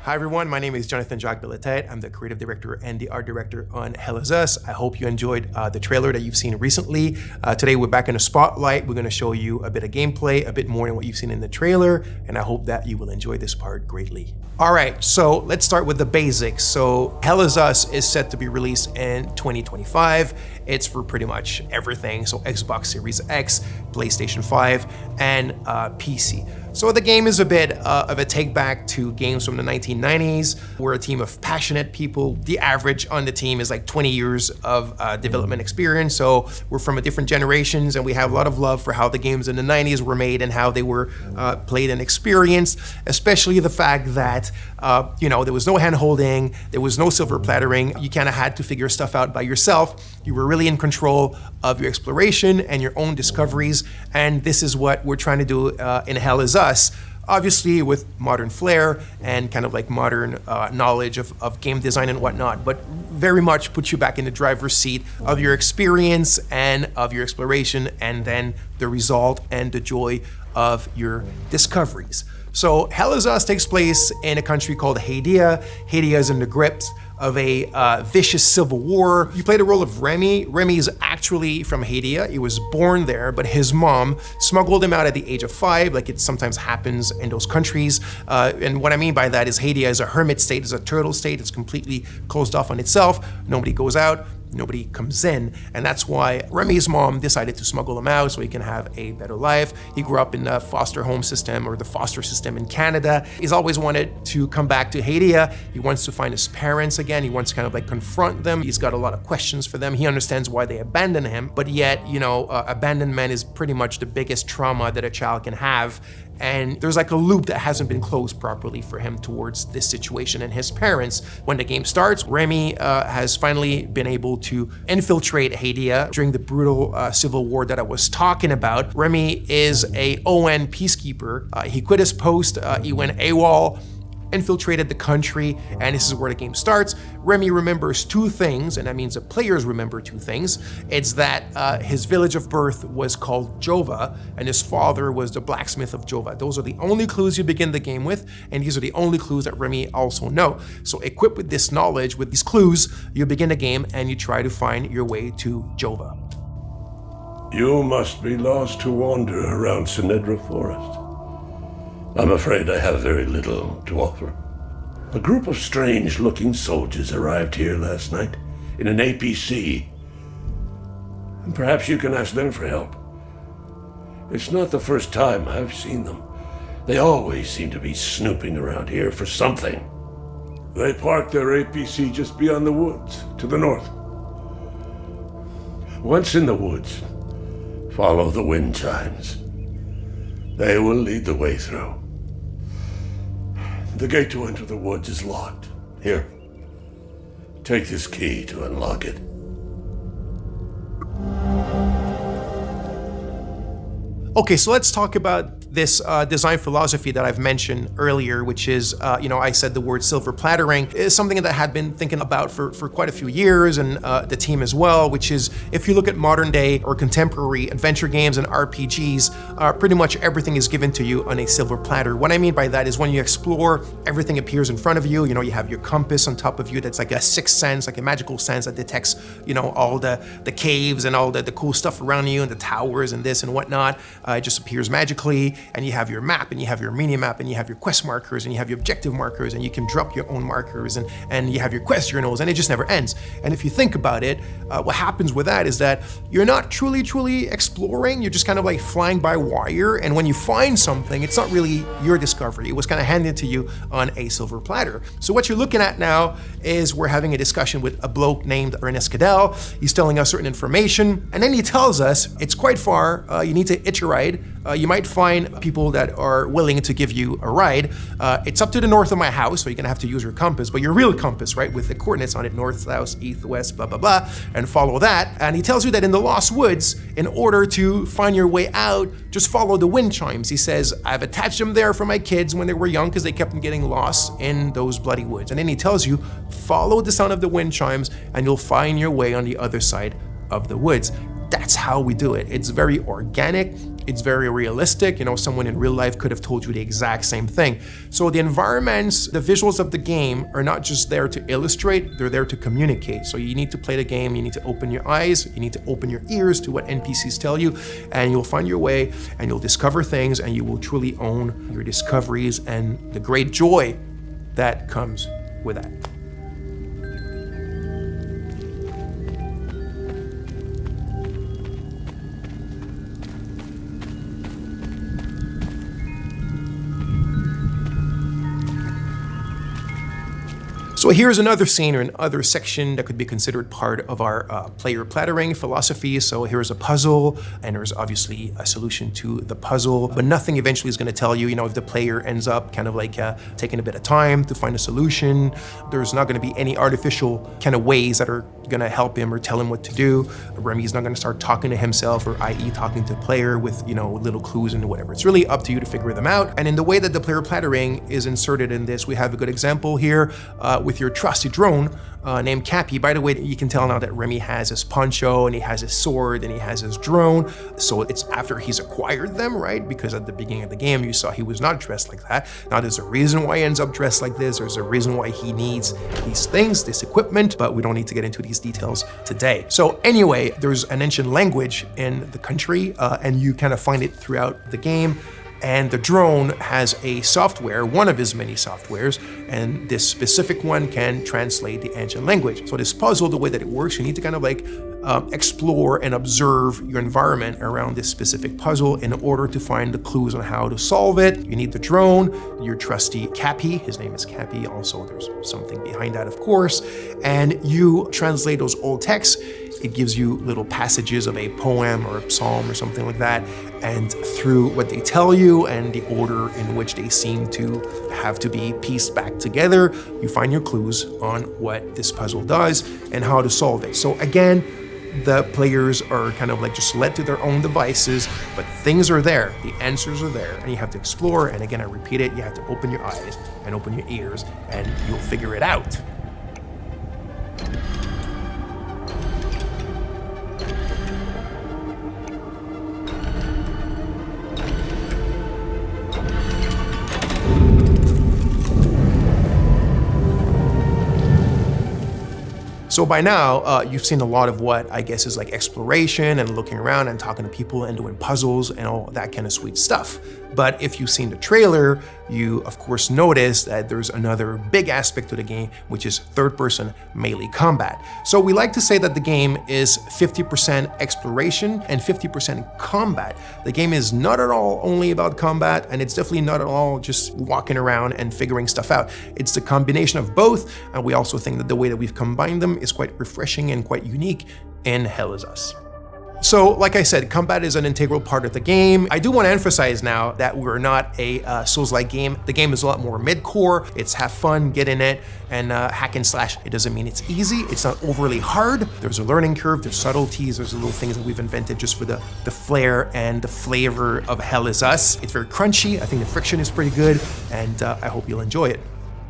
Hi everyone, my name is Jonathan Jacques Belatet. I'm the creative director and the art director on Hell Is Us. I hope you enjoyed the trailer that you've seen recently. Today we're back in the spotlight. We're going to show you a bit of gameplay, a bit more than what you've seen in the trailer, and I hope that you will enjoy this part greatly. All right, so let's start with the basics. So Hell Is Us is set to be released in 2025. It's for pretty much everything. So Xbox Series X, PlayStation 5, and PC. So the game is a bit of a take back to games from the 1990s. We're a team of passionate people. The average on the team is like 20 years of development experience. So we're from a different generations and we have a lot of love for how the games in the 90s were made and how they were played and experienced, especially the fact that there was no hand-holding, there was no silver plattering. You kind of had to figure stuff out by yourself. You were really in control of your exploration and your own discoveries. And this is what we're trying to do in Hell Is Us. Obviously with modern flair and kind of like modern knowledge of game design and whatnot, but very much put you back in the driver's seat of your experience and of your exploration, and then the result and the joy of your discoveries. So Hell Is Us takes place in a country called Hadia. Hadia is in the grips of a vicious civil war. You play the role of Remy. Remy is actually from Hadia. He was born there, but his mom smuggled him out at the age of 5, like it sometimes happens in those countries. And what I mean by that is Hadia is a hermit state, is a turtle state. It's completely closed off on itself. Nobody goes out, nobody comes in. And that's why Remy's mom decided to smuggle him out so he can have a better life. He grew up in the foster home system, or the foster system in Canada. He's always wanted to come back to Hadia. He wants to find his parents again. He wants to kind of like confront them. He's got a lot of questions for them. He understands why they abandoned him, but yet, abandonment is pretty much the biggest trauma that a child can have. And there's like a loop that hasn't been closed properly for him towards this situation and his parents. When the game starts, Remy has finally been able to infiltrate Hadia during the brutal civil war that I was talking about. Remy is a ON peacekeeper. He quit his post, he went AWOL, infiltrated the country, and this is where the game starts. Remy remembers 2 things, and that means the players remember 2 things. It's that his village of birth was called Jova, and his father was the blacksmith of Jova. Those are the only clues you begin the game with, and these are the only clues that Remy also know. So equipped with this knowledge, with these clues, you begin the game and you try to find your way to Jova. You must be lost to wander around Sinedra Forest. I'm afraid I have very little to offer. A group of strange-looking soldiers arrived here last night in an APC. And perhaps you can ask them for help. It's not the first time I've seen them. They always seem to be snooping around here for something. They parked their APC just beyond the woods, to the north. Once in the woods, follow the wind chimes. They will lead the way through. The gate to enter the woods is locked. Here, take this key to unlock it. Okay, so let's talk about this design philosophy that I've mentioned earlier, which is, I said the word silver plattering, is something that I had been thinking about for quite a few years, and the team as well, which is, if you look at modern day or contemporary adventure games and RPGs, pretty much everything is given to you on a silver platter. What I mean by that is when you explore, everything appears in front of you. You have your compass on top of you that's like a sixth sense, like a magical sense that detects, all the caves and all the cool stuff around you and the towers and this and whatnot. It just appears magically. And you have your map, and you have your mini map, and you have your quest markers, and you have your objective markers, and you can drop your own markers, and you have your quest journals, and it just never ends. And if you think about it, what happens with that is that you're not truly exploring. You're just kind of like flying by wire, and when you find something, it's not really your discovery. It was kind of handed to you on a silver platter. So what you're looking at now is we're having a discussion with a bloke named Ernest Cadell. He's telling us certain information, and then he tells us it's quite far. You need to hitch a ride. You might find people that are willing to give you a ride. It's up to the north of my house, so you're gonna have to use your compass, but your real compass, right, with the coordinates on it, north, south, east, west, blah, blah, blah, and follow that. And he tells you that in the Lost Woods, in order to find your way out, just follow the wind chimes. He says, I've attached them there for my kids when they were young because they kept on getting lost in those bloody woods. And then he tells you, follow the sound of the wind chimes and you'll find your way on the other side of the woods. That's how we do it. It's very organic. It's very realistic. You know, someone in real life could have told you the exact same thing. So the environments, the visuals of the game are not just there to illustrate, they're there to communicate. So you need to play the game, you need to open your eyes, you need to open your ears to what NPCs tell you, and you'll find your way and you'll discover things, and you will truly own your discoveries and the great joy that comes with that. So here's another scene or another section that could be considered part of our player plattering philosophy. So here's a puzzle, and there's obviously a solution to the puzzle, but nothing eventually is going to tell you, you know, if the player ends up kind of like taking a bit of time to find a solution. There's not going to be any artificial kind of ways that are going to help him or tell him what to do. Remy's not going to start talking to himself, or i.e. talking to the player with, you know, little clues and whatever. It's really up to you to figure them out. And in the way that the player plattering is inserted in this, we have a good example here with your trusty drone named Cappy. By the way, you can tell now that Remy has his poncho and he has his sword and he has his drone. So it's after he's acquired them, right? Because at the beginning of the game, you saw he was not dressed like that. Now there's a reason why he ends up dressed like this. There's a reason why he needs these things, this equipment, but we don't need to get into these details today. So anyway, there's an ancient language in the country and you kind of find it throughout the game. And the drone has a software, one of his many softwares, and this specific one can translate the ancient language. So this puzzle, the way that it works, you need to kind of like explore and observe your environment around this specific puzzle in order to find the clues on how to solve it. You need the drone, your trusty Cappy, his name is Cappy, also there's something behind that of course, and you translate those old texts. It gives you little passages of a poem or a psalm or something like that, and through what they tell you and the order in which they seem to have to be pieced back together, you find your clues on what this puzzle does and how to solve it. So again, the players are kind of like just led to their own devices, but things are there, the answers are there, and you have to explore. And again, I repeat it, you have to open your eyes and open your ears, and you'll figure it out. So by now, you've seen a lot of what I guess is like exploration and looking around and talking to people and doing puzzles and all that kind of sweet stuff. But if you've seen the trailer, you of course notice that there's another big aspect to the game, which is third-person melee combat. So we like to say that the game is 50% exploration and 50% combat. The game is not at all only about combat, and it's definitely not at all just walking around and figuring stuff out. It's the combination of both, and we also think that the way that we've combined them is quite refreshing and quite unique in Hell Is Us. So, like I said, combat is an integral part of the game. I do want to emphasize now that we're not a Souls-like game. The game is a lot more mid-core. It's have fun, get in it, and hack and slash. It doesn't mean it's easy. It's not overly hard. There's a learning curve, there's subtleties, there's little things that we've invented just for the flair and the flavor of Hell Is Us. It's very crunchy. I think the friction is pretty good, and I hope you'll enjoy it.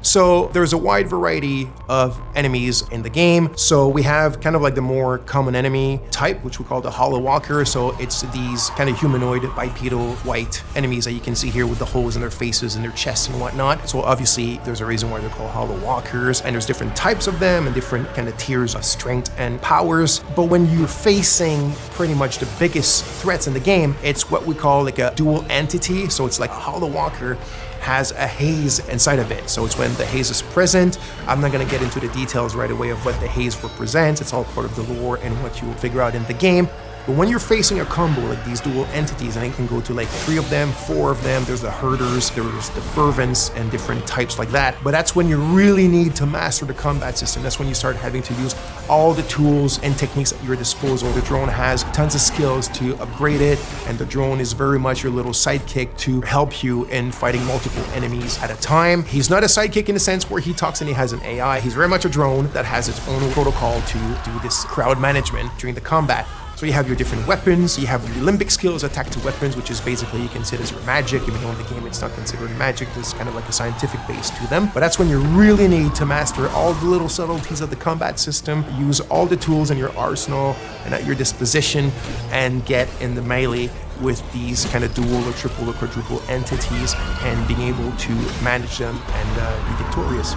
So there's a wide variety of enemies in the game. So we have kind of like the more common enemy type, which we call the Hollow Walker. So it's these kind of humanoid, bipedal, white enemies that you can see here with the holes in their faces and their chests and whatnot. So obviously there's a reason why they're called Hollow Walkers, and there's different types of them and different kind of tiers of strength and powers. But when you're facing pretty much the biggest threats in the game, it's what we call like a dual entity. So it's like a Hollow Walker has a haze inside of it. So it's when the haze is present. I'm not going to get into the details right away of what the haze represents. It's all part of the lore and what you will figure out in the game. But when you're facing a combo like these dual entities, and it can go to like 3 of them, 4 of them, there's the herders, there's the fervents, and different types like that. But that's when you really need to master the combat system. That's when you start having to use all the tools and techniques at your disposal. The drone has tons of skills to upgrade it, and the drone is very much your little sidekick to help you in fighting multiple enemies at a time. He's not a sidekick in the sense where he talks and he has an AI. He's very much a drone that has its own protocol to do this crowd management during the combat. So you have your different weapons, you have your limbic skills, attack to weapons, which is basically you consider as your magic, even though in the game it's not considered magic, there's kind of like a scientific base to them. But that's when you really need to master all the little subtleties of the combat system, use all the tools in your arsenal and at your disposition, and get in the melee with these kind of dual or triple or quadruple entities and being able to manage them and be victorious.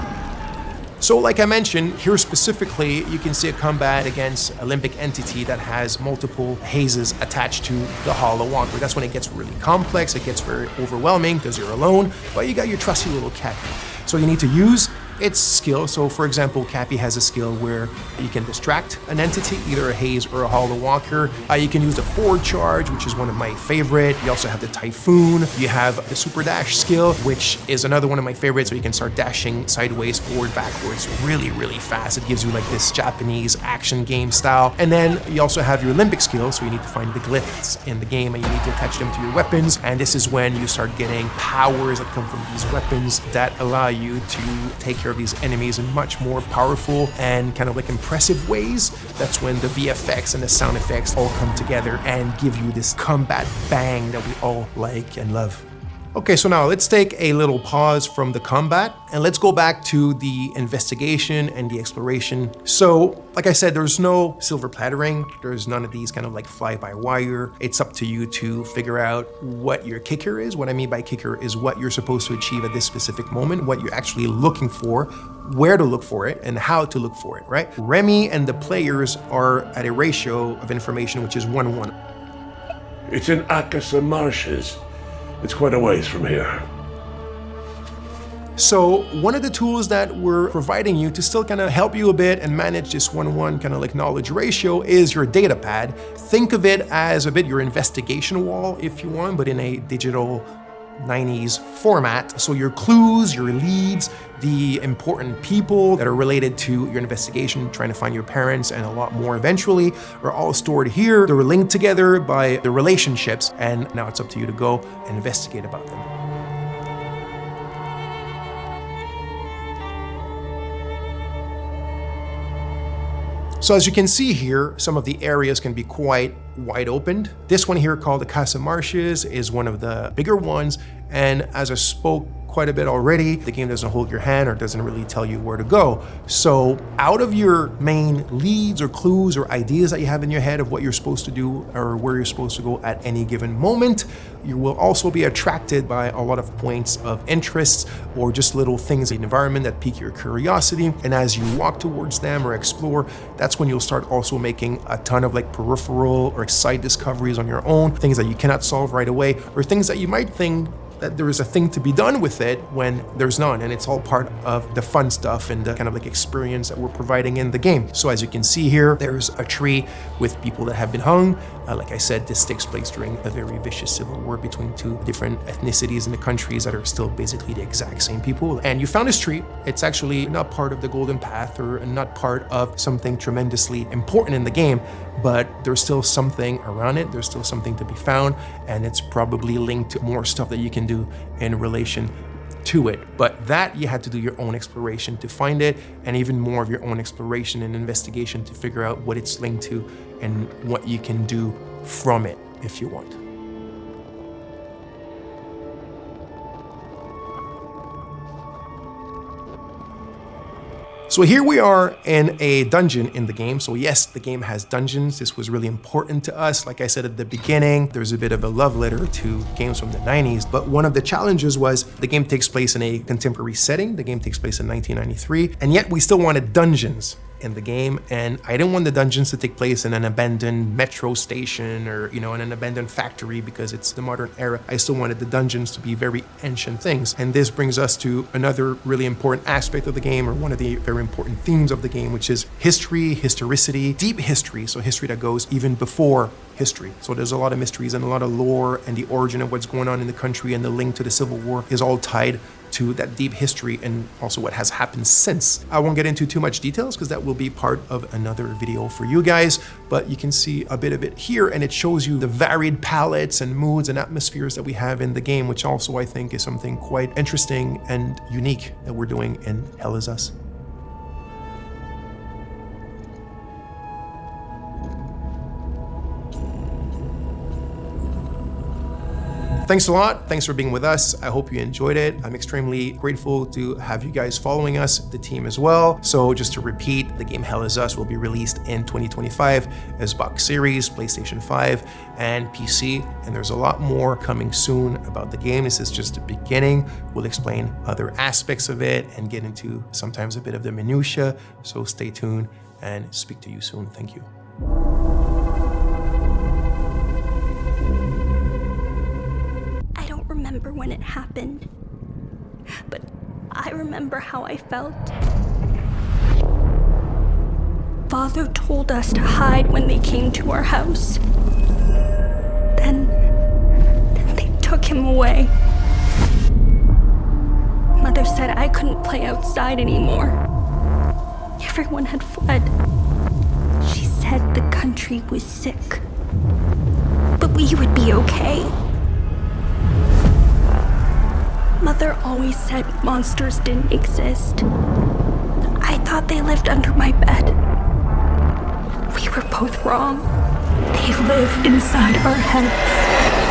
So like I mentioned, here specifically, you can see a combat against a limbic entity that has multiple hazes attached to the Hollow Walker. That's when it gets really complex, it gets very overwhelming because you're alone, but you got your trusty little Cappy. So you need to use its skill. So for example, Cappy has a skill where you can distract an entity, either a haze or a Hollow Walker. You can use the forward charge, which is one of my favorite. You also have the Typhoon. You have the super dash skill, which is another one of my favorites. So you can start dashing sideways, forward, backwards, really, really fast. It gives you like this Japanese action game style. And then you also have your limbic skill. So you need to find the glyphs in the game and you need to attach them to your weapons. And this is when you start getting powers that come from these weapons that allow you to take care of these enemies in much more powerful and kind of like impressive ways. That's when the VFX and the sound effects all come together and give you this combat bang that we all like and love. Okay, so now let's take a little pause from the combat and let's go back to the investigation and the exploration. So, like I said, there's no silver plattering. There's none of these kind of like fly-by-wire. It's up to you to figure out what your kicker is. What I mean by kicker is what you're supposed to achieve at this specific moment, what you're actually looking for, where to look for it, and how to look for it, right? Remy and the players are at a ratio of information which is 1-1. It's in Akasa Marshes. It's quite a ways from here. So one of the tools that we're providing you to still kind of help you a bit and manage this 1-1 kind of like knowledge ratio is your data pad. Think of it as a bit your investigation wall if you want, but in a digital 90s format. So your clues, your leads, the important people that are related to your investigation, trying to find your parents and a lot more eventually, are all stored here. They're linked together by the relationships, and now it's up to you to go and investigate about them. So as you can see here, some of the areas can be quite wide opened. This one here called the Casa Marshes is one of the bigger ones. And as I spoke quite a bit already, the game doesn't hold your hand or doesn't really tell you where to go. So out of your main leads or clues or ideas that you have in your head of what you're supposed to do or where you're supposed to go at any given moment, you will also be attracted by a lot of points of interest or just little things in the environment that pique your curiosity. And as you walk towards them or explore, that's when you'll start also making a ton of like peripheral or side discoveries on your own, things that you cannot solve right away, or things that you might think that there is a thing to be done with it when there's none, and it's all part of the fun stuff and the kind of like experience that we're providing in the game. So as you can see here, there's a tree with people that have been hung. Like I said, this takes place during a very vicious civil war between two different ethnicities in the countries that are still basically the exact same people. And you found this tree. It's actually not part of the Golden Path or not part of something tremendously important in the game, but there's still something around it. There's still something to be found, and it's probably linked to more stuff that you can do in relation to it. But that you had to do your own exploration to find it, and even more of your own exploration and investigation to figure out what it's linked to and what you can do from it if you want. So here we are in a dungeon in the game. So yes, the game has dungeons. This was really important to us. Like I said at the beginning, there's a bit of a love letter to games from the 90s, but one of the challenges was the game takes place in a contemporary setting. The game takes place in 1993, and yet we still wanted dungeons in the game, and I didn't want the dungeons to take place in an abandoned metro station or, you know, in an abandoned factory because it's the modern era. I still wanted the dungeons to be very ancient things. And this brings us to another really important aspect of the game, or one of the very important themes of the game, which is history, historicity, deep history. So history that goes even before history. So there's a lot of mysteries and a lot of lore, and the origin of what's going on in the country and the link to the Civil War is all tied to that deep history and also what has happened since. I won't get into too much details because that will be part of another video for you guys, but you can see a bit of it here, and it shows you the varied palettes and moods and atmospheres that we have in the game, which also I think is something quite interesting and unique that we're doing in Hell Is Us. Thanks a lot. Thanks for being with us. I hope you enjoyed it. I'm extremely grateful to have you guys following us, the team as well. So just to repeat, the game Hell Is Us will be released in 2025 as Xbox Series, PlayStation 5, and PC. And there's a lot more coming soon about the game. This is just the beginning. We'll explain other aspects of it and get into sometimes a bit of the minutia. So stay tuned and speak to you soon. Thank you. I don't remember when it happened, but I remember how I felt. Father told us to hide when they came to our house. Then they took him away. Mother said I couldn't play outside anymore. Everyone had fled. She said the country was sick, but we would be okay. Mother always said monsters didn't exist. I thought they lived under my bed. We were both wrong. They live inside our heads.